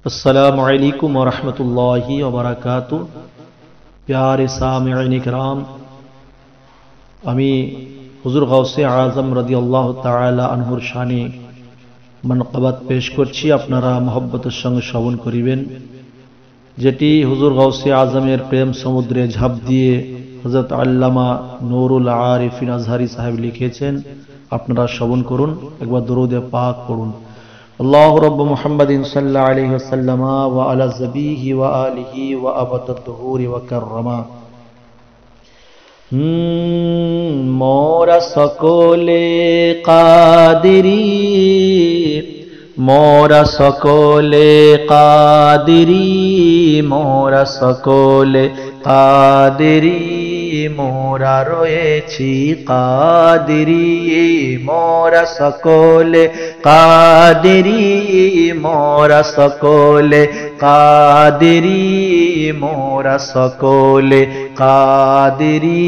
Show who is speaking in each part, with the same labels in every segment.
Speaker 1: अस्सलामु अलैकुम वरहमतुल्लाहि वबरकातुहू। प्यारे सामिईन किराम, আমি হুজুর গাউসে আজম রাদিয়াল্লাহু তাআলা আনহুর শানে মানকাবাত পেশ করছি, আপনারা মহব্বতের সঙ্গে শ্রবণ করিবেন। যেটি হুজুর গাউসে আজমের প্রেম সমুদ্রে ঝাঁপ দিয়ে হযরত আল্লামা নূরুল আরিফিন আজহারি সাহেব লিখেছেন। আপনারা শ্রবণ করুন, একবার দরুদে পাক পড়ুন। আল্লাহু রাব্বু মুহাম্মাদিন সাল্লাল্লাহু আলাইহি ওয়াসাল্লাম ওয়া আলা যাবিহি ওয়া আলিহি ওয়া আবাদাদ দুহুরি ওয়া কাররামা। মোরা সকলে কাদিরি, মোরা সকলে কাদিরি, মোরা সকলে কাদিরি, মোরা রয়েছি কাদিরি, মোরা সকলে কাদিরি, মোরা সকলে কাদিরি, মোরা সকলে কাদিরি,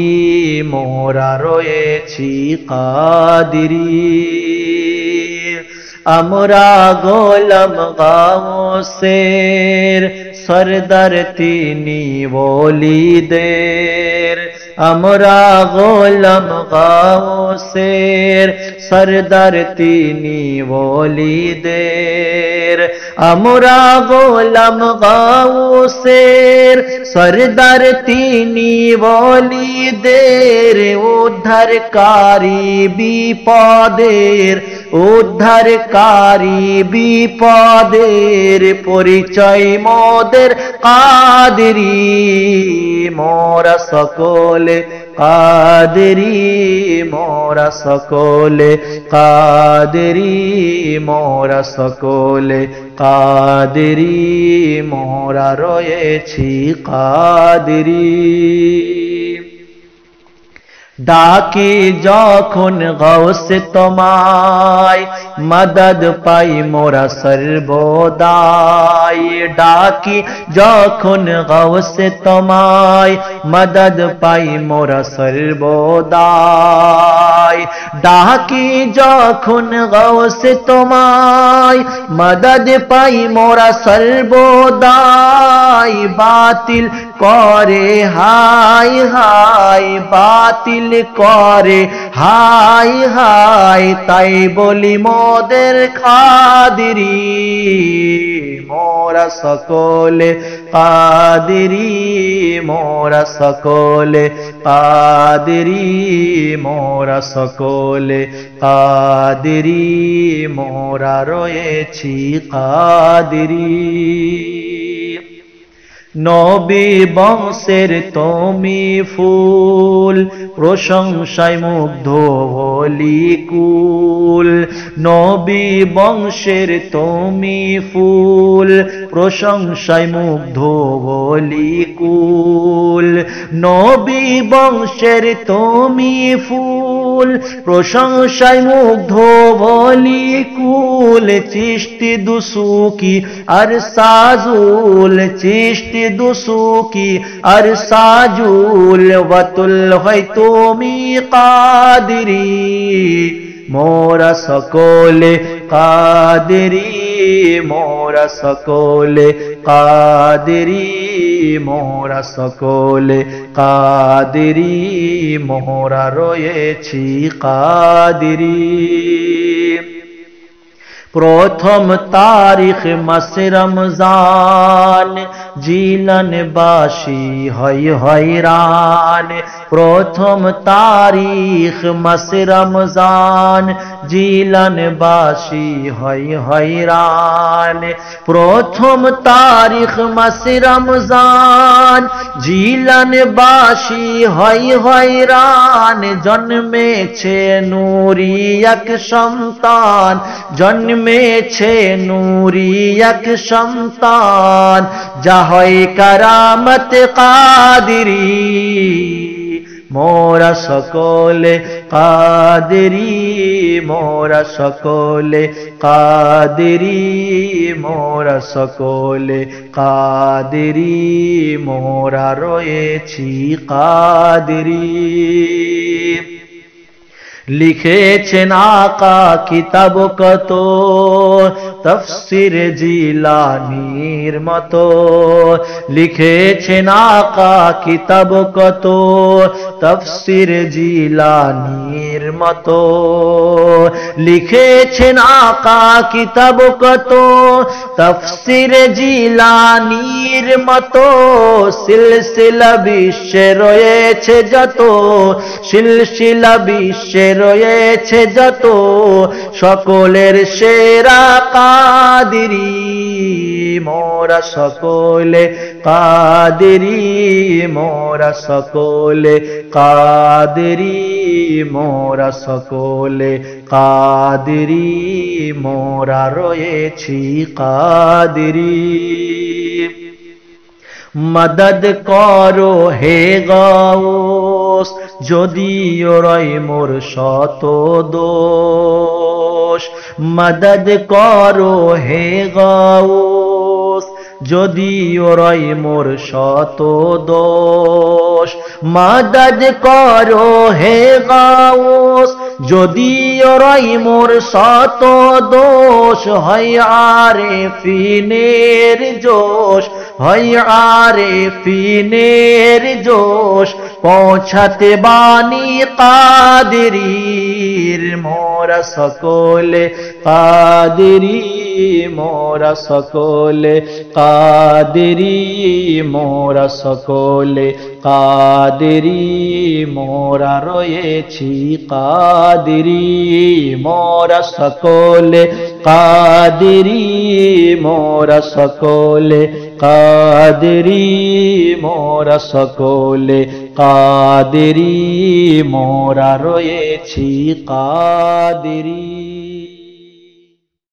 Speaker 1: মোরা রয়েছি কাদিরি। আমরা গোলাম গাউসের, সরদার তিনি ওলিদের। আমরা গোলাম গাউসের, সরদার তিনি ওলিদের। আমরা গোলাম গাউসের, সরদার তিনি ওলিদের। উদ্ধারকারী বিপদের, উদ্ধারকারী বিপদের, পরিচয় মোদের কাদিরি। মোরা সকলে কাদিরি, মোরা সকলে কাদিরি, মোরা সকলে কাদিরি, মোরা রয়েছি কাদিরি। ডাকি যখন গাউসে তোমায়, মদদ পাই মোরা সর্বদাই। ডাকি যখন গাউসে তোমায়, মদদ পাই মোরা সর্বদাই। ডাকি যখন গাউসে তোমায়, মদদ পাই মোরা সর্বদাই। বাতিল করে হাই হাই, বাতিল করে হাই হাই, তাই বলি মোদের কাদিরি। মোরা সকলে কাদিরি, মোরা সকলে কাদিরি, মোরা সকলে কাদিরি, মোরা রয়েছি কাদিরি। নবী বংশের তুমি ফুল, প্রশংসায় মুগ্ধ হলি কুল। নবী বংশের তুমি ফুল, প্রশংসায় মুগ্ধ হলি কুল। নবী বংশের তুমি ফুল, প্রশংসায় মুগ্ধ হলি কুল। চিশতি দুসুকি আর সাজুল, চিশতি দুসুকি আর সাজুল, ওয়াতুল হয় তুমি কাদিরি। মোরা সকলে কাদিরি, মোরা সকলে কাদিরি, মোরা সকলে কাদিরি, মোরা রয়েছি কাদিরি। প্রথম তারিখ মাসে রমজান, জিলানবাসী হয় হয়রান। প্রথম তারিখ মাসে রমজান, জিলানবাসী হয় হয়রান। প্রথম তারিখ মাসে রমজান, জিলানবাসী হয় হয়রান। জন্মেছে নূরি এক সন্তান, জন্মেছে নূরি এক সন্তান, যা হয় কারামত কাদিরি। মোরা সকলে কাদিরি, মোরা সকলে কাদিরি, মোরা সকলে কাদিরি, মোরা রয়েছি কাদিরি। লিখেছেন আকা কিতাব কত, তফসির জিলানীর মতো, লিখেছেন আকা কিতাব কত, তফসির জিলানীর মতো, লিখেছেন আকা কিতাব কত, তফসির জিলানীর মতো, সিলসিলা বিশ্বে রয়েছে যত, সিলসিলা বিশ্বে রয়েছে যত, সকলের সেরা কাদেরী মোরা সকলে কাদেরী, মোরা সকলে কাদেরী, মোরা সকলে কাদেরী, মোরা রয়েছি কাদেরী। মদদ করো হে গাউস, যদিও রয় মোর শত দোষ, মদদ করো হে গাউস, যদিও রয় মোর শত দোষ, মদদ করো হে গাউস, যদিও রয় মোর শত দোষ, হয় আরেফিনের জোশ, হয় আরেফিনের জোশ, পৌঁছাতে বাণী কাদেরীর, মোরা সকলে কাদেরী, মোরা সকলে কাদেরী, মোরা সকলে কাদেরী, মোরা রয়েছি কাদেরী, মোরা সকলে কাদেরী, মোরা সকলে কাদেরী, মোরা সকলে কাদেরী, মোরা রয়েছি কাদেরী।